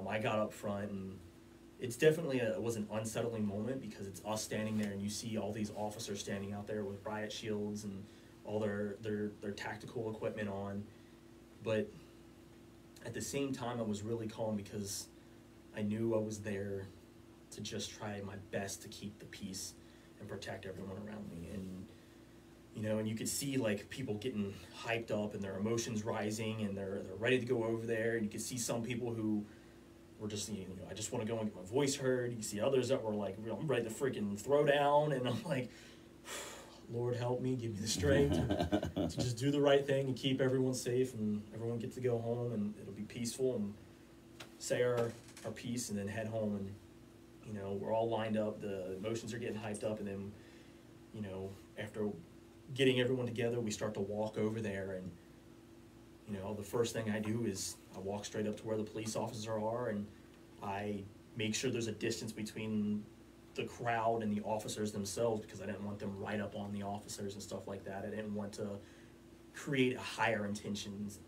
I got up front, and it's definitely it was an unsettling moment because it's us standing there and you see all these officers standing out there with riot shields and all their tactical equipment on. But at the same time, I was really calm because I knew I was there to just try my best to keep the peace and protect everyone around me. And and you could see like people getting hyped up and their emotions rising and they're ready to go over there. And you could see some people who were just I just want to go and get my voice heard. You see others that were like, I'm ready to freaking throw down, and I'm like, Lord help me, give me the strength to just do the right thing and keep everyone safe and everyone gets to go home and it'll be peaceful and say our piece and then head home. And we're all lined up, the emotions are getting hyped up, and then after getting everyone together, we start to walk over there. And the first thing I do is I walk straight up to where the police officers are, and I make sure there's a distance between the crowd and the officers themselves because I didn't want them right up on the officers and stuff like that. I didn't want to create a higher tensions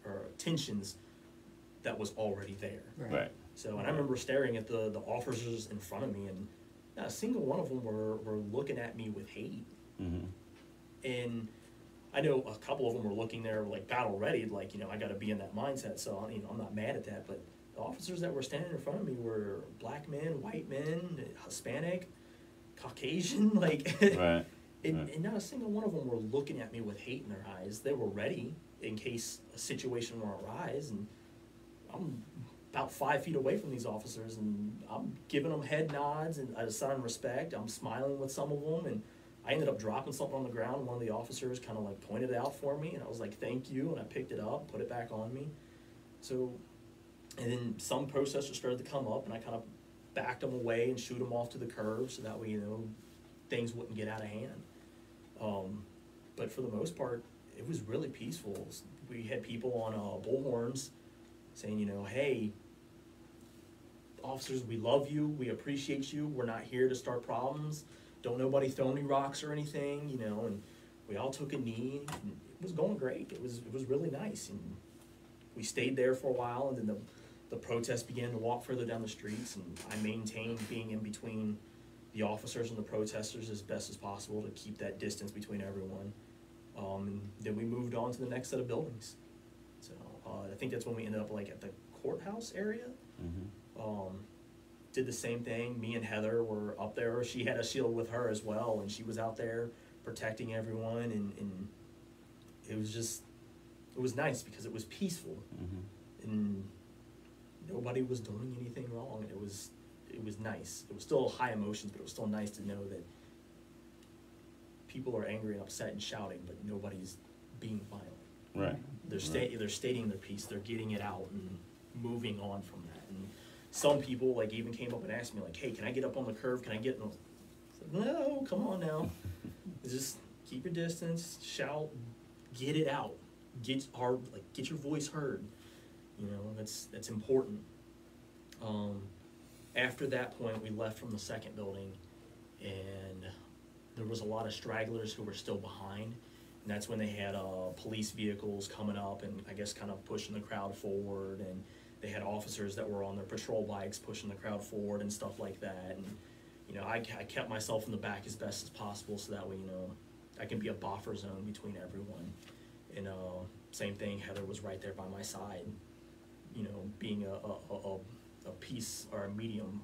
that was already there. Right. So, and I remember staring at the officers in front of me, and not a single one of them were looking at me with hate. Mm-hmm. And I know a couple of them were looking there like battle ready, like, I got to be in that mindset. So, I'm not mad at that. But the officers that were standing in front of me were black men, white men, Hispanic, Caucasian, like, right. And not a single one of them were looking at me with hate in their eyes. They were ready in case a situation were to arise. And I'm about 5 feet away from these officers, and I'm giving them head nods and a sign of respect. I'm smiling with some of them, and I ended up dropping something on the ground. One of the officers kind of like pointed it out for me, and I was like, thank you, and I picked it up, put it back on me. So, and then some protesters started to come up, and I kind of backed them away and shoot them off to the curb so that way, things wouldn't get out of hand. But for the most part, it was really peaceful. We had people on bullhorns saying, hey, officers, we love you, we appreciate you, we're not here to start problems, don't nobody throw any rocks or anything, and we all took a knee, and it was going great. It was really nice, and we stayed there for a while, and then the protests began to walk further down the streets, and I maintained being in between the officers and the protesters as best as possible to keep that distance between everyone. And then we moved on to the next set of buildings. So I think that's when we ended up like at the courthouse area. Mm-hmm. Did the same thing. Me and Heather were up there. She had a shield with her as well, and she was out there protecting everyone. And it was nice because it was peaceful, Mm-hmm. and nobody was doing anything wrong. It was nice. It was still high emotions, but it was still nice to know that people are angry and upset and shouting, but nobody's being violent. Right. They're stating their piece. They're getting it out and moving on from that. And some people like even came up and asked me like, "Hey, can I get up on the curve? Can I get?" And I was like, "No, come on now. Just keep your distance. Shout. Get it out. Get your voice heard. That's important." After that point, we left from the second building, and there was a lot of stragglers who were still behind. And that's when they had police vehicles coming up and I guess kind of pushing the crowd forward. And they had officers that were on their patrol bikes pushing the crowd forward and stuff like that. And, I kept myself in the back as best as possible so that way, I can be a buffer zone between everyone. And same thing, Heather was right there by my side, being a piece or a medium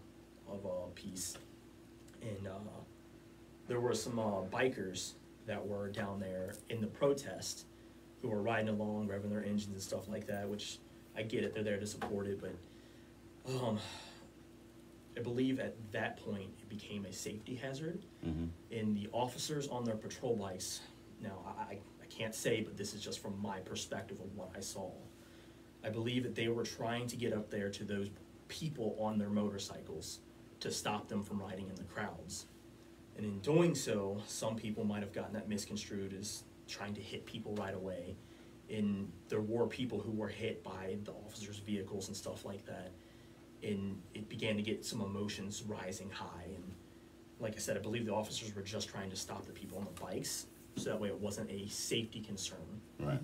of a piece. And there were some bikers that were down there in the protest who were riding along, revving their engines and stuff like that, which I get it, they're there to support it, but I believe at that point it became a safety hazard. Mm-hmm. And the officers on their patrol bikes, now I can't say, but this is just from my perspective of what I saw. I believe that they were trying to get up there to those people on their motorcycles to stop them from riding in the crowds. And in doing so, some people might have gotten that misconstrued as trying to hit people right away. And there were people who were hit by the officers' vehicles and stuff like that. And it began to get some emotions rising high. And like I said, I believe the officers were just trying to stop the people on the bikes, so that way it wasn't a safety concern. Right.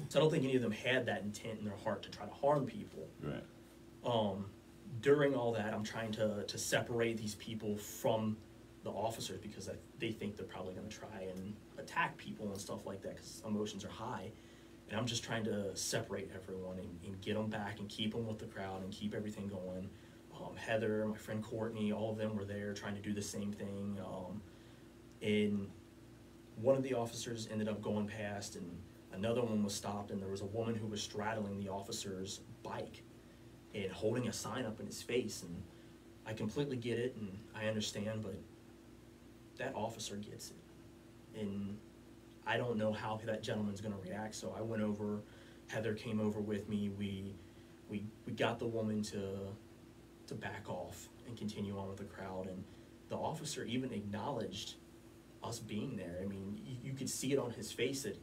So I don't think any of them had that intent in their heart to try to harm people. Right. during all that, I'm trying to separate these people from the officers because they think they're probably going to try and attack people and stuff like that because emotions are high. And I'm just trying to separate everyone and get them back and keep them with the crowd and keep everything going. Heather, my friend Courtney, all of them were there trying to do the same thing. And one of the officers ended up going past, and another one was stopped, and there was a woman who was straddling the officer's bike and holding a sign up in his face. And I completely get it, and I understand, but that officer gets it. And I don't know how that gentleman's going to react, so I went over. Heather came over with me. We got the woman to back off and continue on with the crowd, and the officer even acknowledged us being there. I mean, you could see it on his face that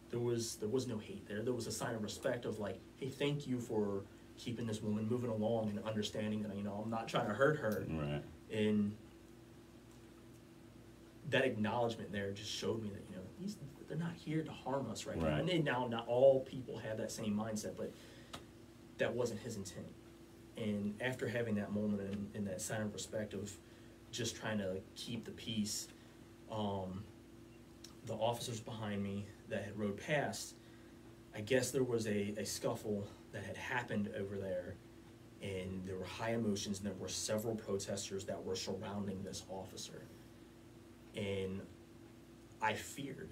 there was no hate there. There was a sign of respect of like, hey, thank you for keeping this woman moving along and understanding that, I'm not trying to hurt her. Right. And that acknowledgement there just showed me that, they're not here to harm us right now. And now not all people have that same mindset, but that wasn't his intent. And after having that moment and that sign of respect of just trying to keep the peace, the officers behind me that had rode past, I guess there was a scuffle that had happened over there, and there were high emotions, and there were several protesters that were surrounding this officer. And I feared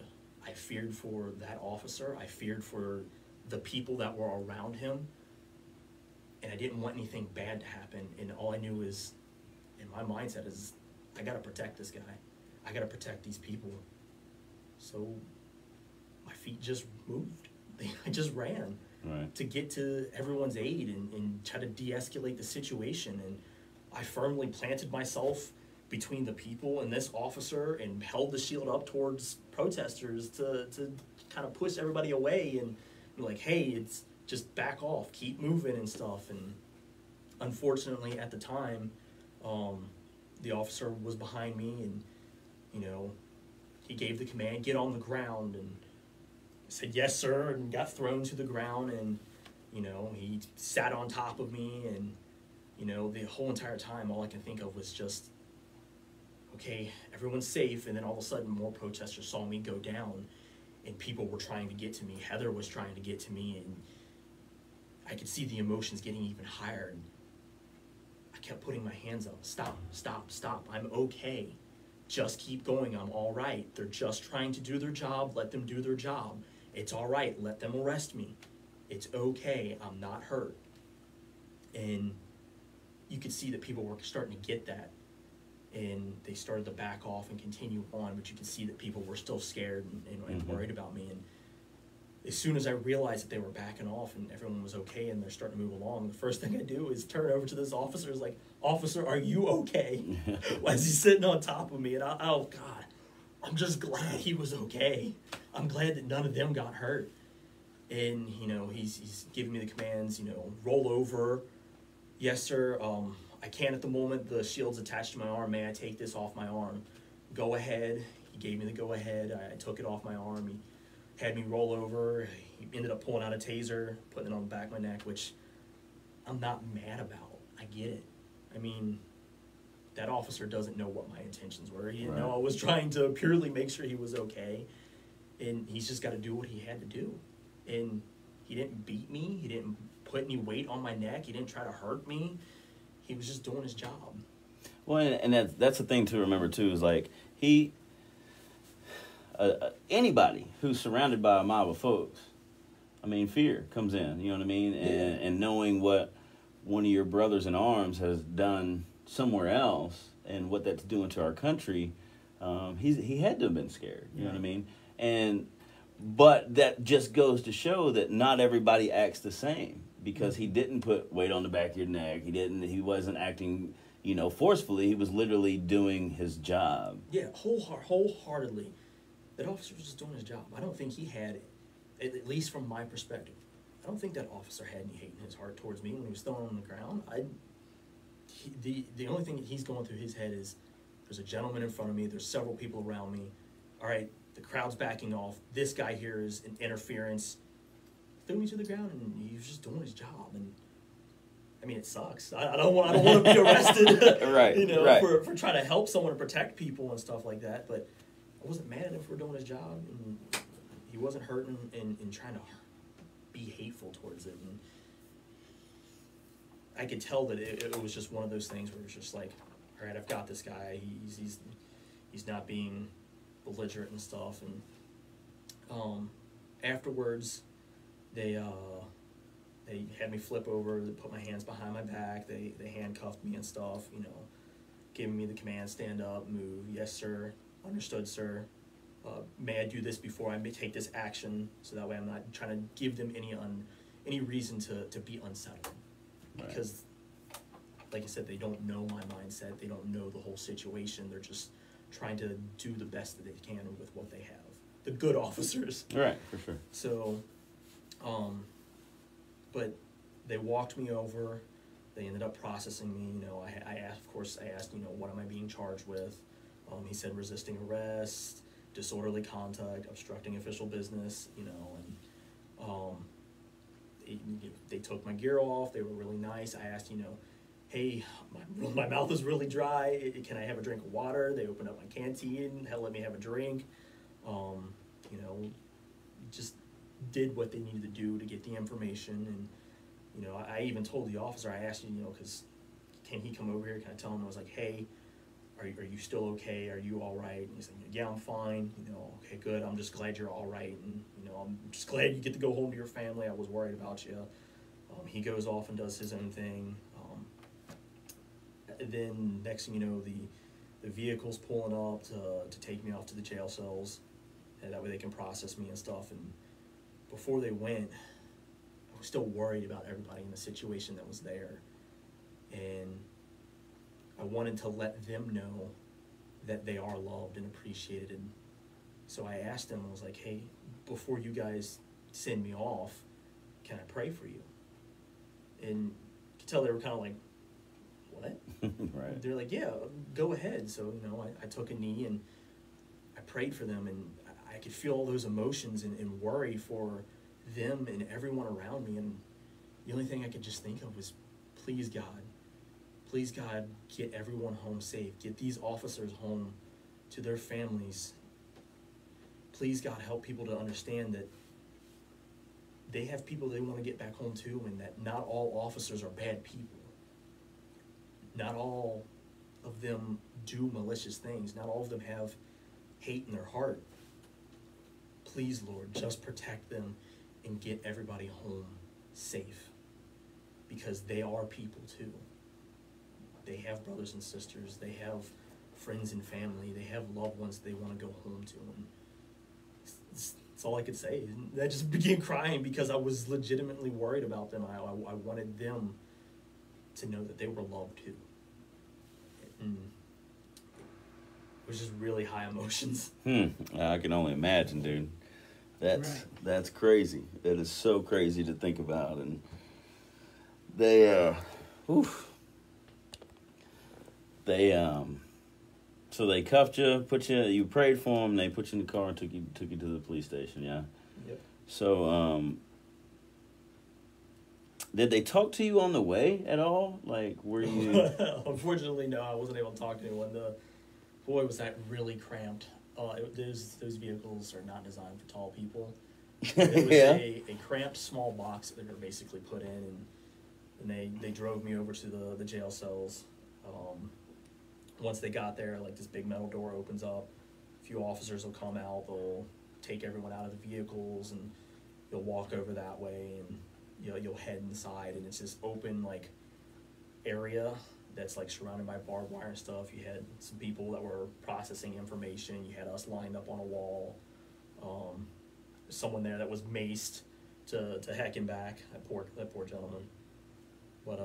for that officer. I feared for the people that were around him. And I didn't want anything bad to happen. And all I knew is, in my mindset is, I got to protect this guy. I got to protect these people. So my feet just moved. I just ran to get to everyone's aid and try to de-escalate the situation. And I firmly planted myself between the people and this officer and held the shield up towards protesters to kind of push everybody away and be like, hey, it's just back off, keep moving and stuff. And unfortunately at the time, the officer was behind me, and he gave the command, get on the ground, and I said yes sir, and got thrown to the ground. And he sat on top of me, and the whole entire time all I can think of was just, okay, everyone's safe. And then all of a sudden more protesters saw me go down, and people were trying to get to me. Heather was trying to get to me, and I could see the emotions getting even higher. And I kept putting my hands up. Stop, stop, stop. I'm okay. Just keep going. I'm all right. They're just trying to do their job. Let them do their job. It's all right. Let them arrest me. It's okay. I'm not hurt. And you could see that people were starting to get that. And they started to back off and continue on, but you could see that people were still scared and worried about me. And as soon as I realized that they were backing off and everyone was okay and they're starting to move along, the first thing I do is turn over to this officer, is like, officer, are you okay? As he's sitting on top of me, and oh God, I'm just glad he was okay. I'm glad that none of them got hurt. And he's giving me the commands, roll over. Yes sir, I can't at the moment, the shield's attached to my arm, may I take this off my arm? Go ahead. He gave me the go ahead. I took it off my arm. He had me roll over. He ended up pulling out a taser, putting it on the back of my neck, which I'm not mad about. I get it. I mean, that officer doesn't know what my intentions were. He didn't know I was trying to purely make sure he was okay. And he's just got to do what he had to do. And he didn't beat me. He didn't put any weight on my neck. He didn't try to hurt me. He was just doing his job. Well, and that's the thing to remember too, is like anybody who's surrounded by a mob of folks, I mean, fear comes in. You know what I mean? And knowing what one of your brothers in arms has done somewhere else and what that's doing to our country, he had to have been scared. You know what I mean? But that just goes to show that not everybody acts the same, because he didn't put weight on the back of your neck. He wasn't acting, forcefully. He was literally doing his job. Yeah, wholeheartedly. That officer was just doing his job. I don't think he had, at least from my perspective, I don't think that officer had any hate in his heart towards me when he was thrown on the ground. The only thing that he's going through his head is, there's a gentleman in front of me, there's several people around me. All right, the crowd's backing off. This guy here is an interference. Threw me to the ground, and he was just doing his job. And I mean, it sucks. I don't want to be arrested, Right, you know, right. for trying to help someone and protect people and stuff like that. But I wasn't mad at him for doing his job, and he wasn't hurting and trying to be hateful towards it. And I could tell that it was just one of those things where it's just like, all right, I've got this guy. He's not being belligerent and stuff. And afterwards, they had me flip over, they put my hands behind my back, they handcuffed me and stuff, you know, giving me the command, stand up, move, yes sir, understood sir, may I do this before I may take this action, so that way I'm not trying to give them any reason to be unsettled. Right. Because, like I said, they don't know my mindset, they don't know the whole situation, they're just trying to do the best that they can with what they have. The good officers. Right, for sure. So, but they walked me over. They ended up processing me. You know, I asked, you know, what am I being charged with? He said resisting arrest, disorderly conduct, obstructing official business. You know, and they took my gear off. They were really nice. I asked, you know, hey, my mouth is really dry. Can I have a drink of water? They opened up my canteen, let me have a drink. You know, just did what they needed to do to get the information. And, you know, I even told the officer, I asked, you know, because can he come over here? Can I tell him? I was like, hey, are you still okay? Are you all right? And he's like, yeah, I'm fine. You know, okay, good. I'm just glad you're all right. And, you know, I'm just glad you get to go home to your family. I was worried about you. He goes off and does his own thing. Then next thing you know, the vehicle's pulling up to take me off to the jail cells. And that way they can process me and stuff. And before they went, I was still worried about everybody in the situation that was there. And I wanted to let them know that they are loved and appreciated. And so I asked them, I was like, hey, before you guys send me off, can I pray for you? And you could tell they were kind of like, what? Right. They're like, yeah, go ahead. So, you know, I took a knee and I prayed for them, and I could feel all those emotions and worry for them and everyone around me. And the only thing I could just think of was, please God, get everyone home safe. Get these officers home to their families. Please God, help people to understand that they have people they want to get back home to, and that not all officers are bad people. Not all of them do malicious things. Not all of them have hate in their heart. Please, Lord, just protect them and get everybody home safe, because they are people too. They have brothers and sisters. They have friends and family. They have loved ones they want to go home to. And that's all I could say. And I just began crying because I was legitimately worried about them. I wanted them to know that they were loved too. And it was just really high emotions. I can only imagine, dude. That's crazy. That is so crazy to think about. And they so they cuffed you, you prayed for them, they put you in the car and took you to the police station, yeah? Yep. So, did they talk to you on the way at all? Like, were you... Unfortunately, no, I wasn't able to talk to anyone. Boy, was that really cramped. Those vehicles are not designed for tall people. It was a cramped small box that they were basically put in, and they drove me over to the jail cells. Once they got there, like, this big metal door opens up. A few officers will come out. They'll take everyone out of the vehicles, and you'll walk over that way, and you'll head inside, and it's this open, like, area that's, like, surrounded by barbed wire and stuff. You had some people that were processing information. You had us lined up on a wall. Someone there that was maced to heck and back. That poor gentleman. But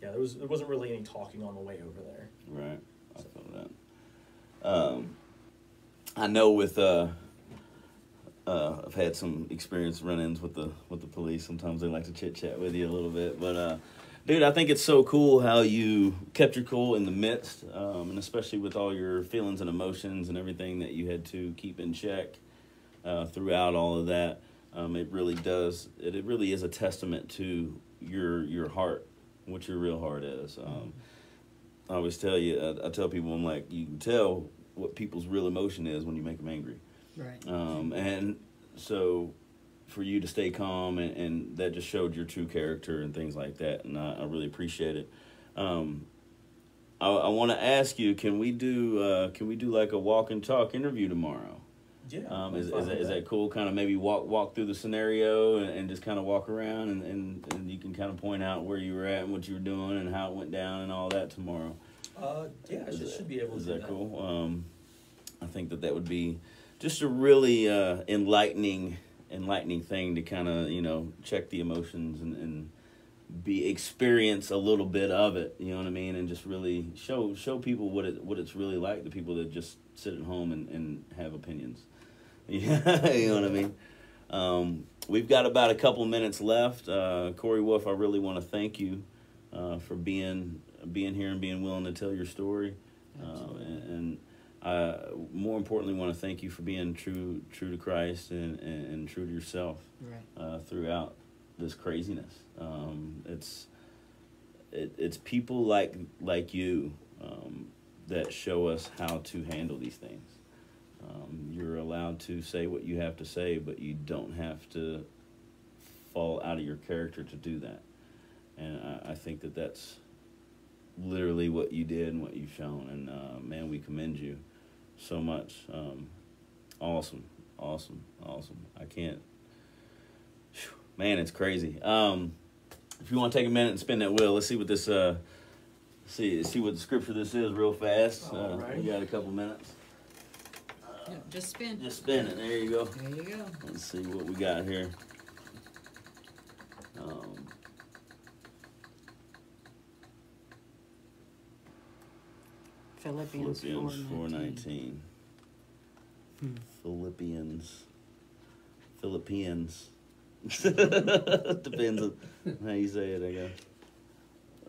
yeah, there wasn't really any talking on the way over there. Right, I feel that. I know with I've had some experience run-ins with the police. Sometimes they like to chit-chat with you a little bit, but dude, I think it's so cool how you kept your cool in the midst, and especially with all your feelings and emotions and everything that you had to keep in check throughout all of that. It really is a testament to your heart, what your real heart is. I always tell you, I tell people, I'm like, you can tell what people's real emotion is when you make them angry. Right. And so for you to stay calm, and that just showed your true character and things like that, and I really appreciate it. I want to ask you, can we do like a walk and talk interview tomorrow? Yeah. Is that cool? Kind of maybe walk through the scenario and just kind of walk around and you can kind of point out where you were at and what you were doing and how it went down and all that tomorrow. Yeah, I should be able to. Is do that cool? I think that would be just a really enlightening thing to kind of check the emotions and experience a little bit of it. You know what I mean? And just really show people what it's really like. The people that just sit at home and have opinions. Yeah, you know what I mean? We've got about a couple minutes left. Corey Wolfe, I really want to thank you for being here and being willing to tell your story. And more importantly, want to thank you for being true to Christ and true to yourself throughout this craziness. It's people like you that show us how to handle these things. You're allowed to say what you have to say, but you don't have to fall out of your character to do that. And I think that that's literally what you did and what you've shown. And man, we commend you so much. Awesome. I can't. Man, it's crazy. If you want to take a minute and spin that wheel, let's see what this see what the scripture this is real fast. Alright. We got a couple minutes. Yeah, just spin. Just spin it. There you go. There you go. Let's see what we got here. Philippians 4:19. Philippians. Depends on how you say it, I guess.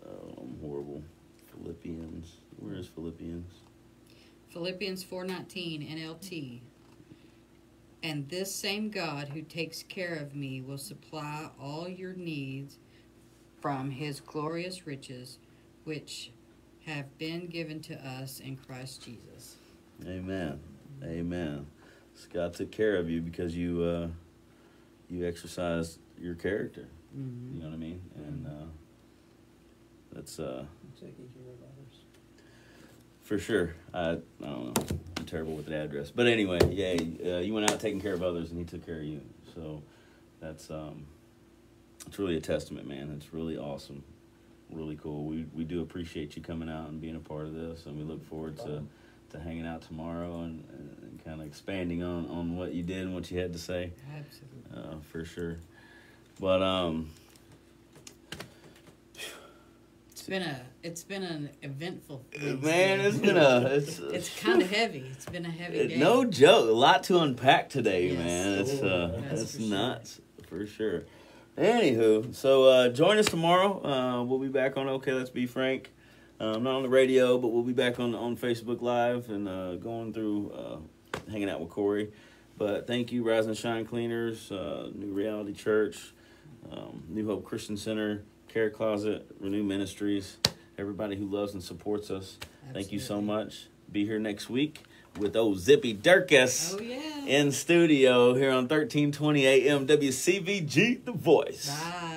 Oh, I'm horrible. Philippians. Where is Philippians? Philippians 4:19 NLT. And this same God who takes care of me will supply all your needs from his glorious riches, which have been given to us in Christ Jesus. Amen. God took care of you because you exercised your character. Mm-hmm. You know what I mean? And that's taking care of others. for sure. I don't know. I'm terrible with the address, but anyway, yeah. You went out taking care of others, and he took care of you. So that's it's really a testament, man. It's really awesome, really cool. We do appreciate you coming out and being a part of this, and we look forward to hanging out tomorrow and kind of expanding on what you did and what you had to say. Absolutely. For sure. But it's been an eventful week. Man, it's kind of heavy. It's been a heavy day. No joke. A lot to unpack today, Yes. man. It's for sure. nuts for sure. Anywho, so join us tomorrow. We'll be back on Okay, Let's Be Frank. Not on the radio, but we'll be back on Facebook Live and going through hanging out with Corey. But thank you, Rise and Shine Cleaners, New Reality Church, New Hope Christian Center, Care Closet, Renew Ministries, everybody who loves and supports us. Absolutely. Thank you so much. Be here next week with old Zippy Durkus yeah. in studio here on 1320 AM WCVG, The Voice. Bye.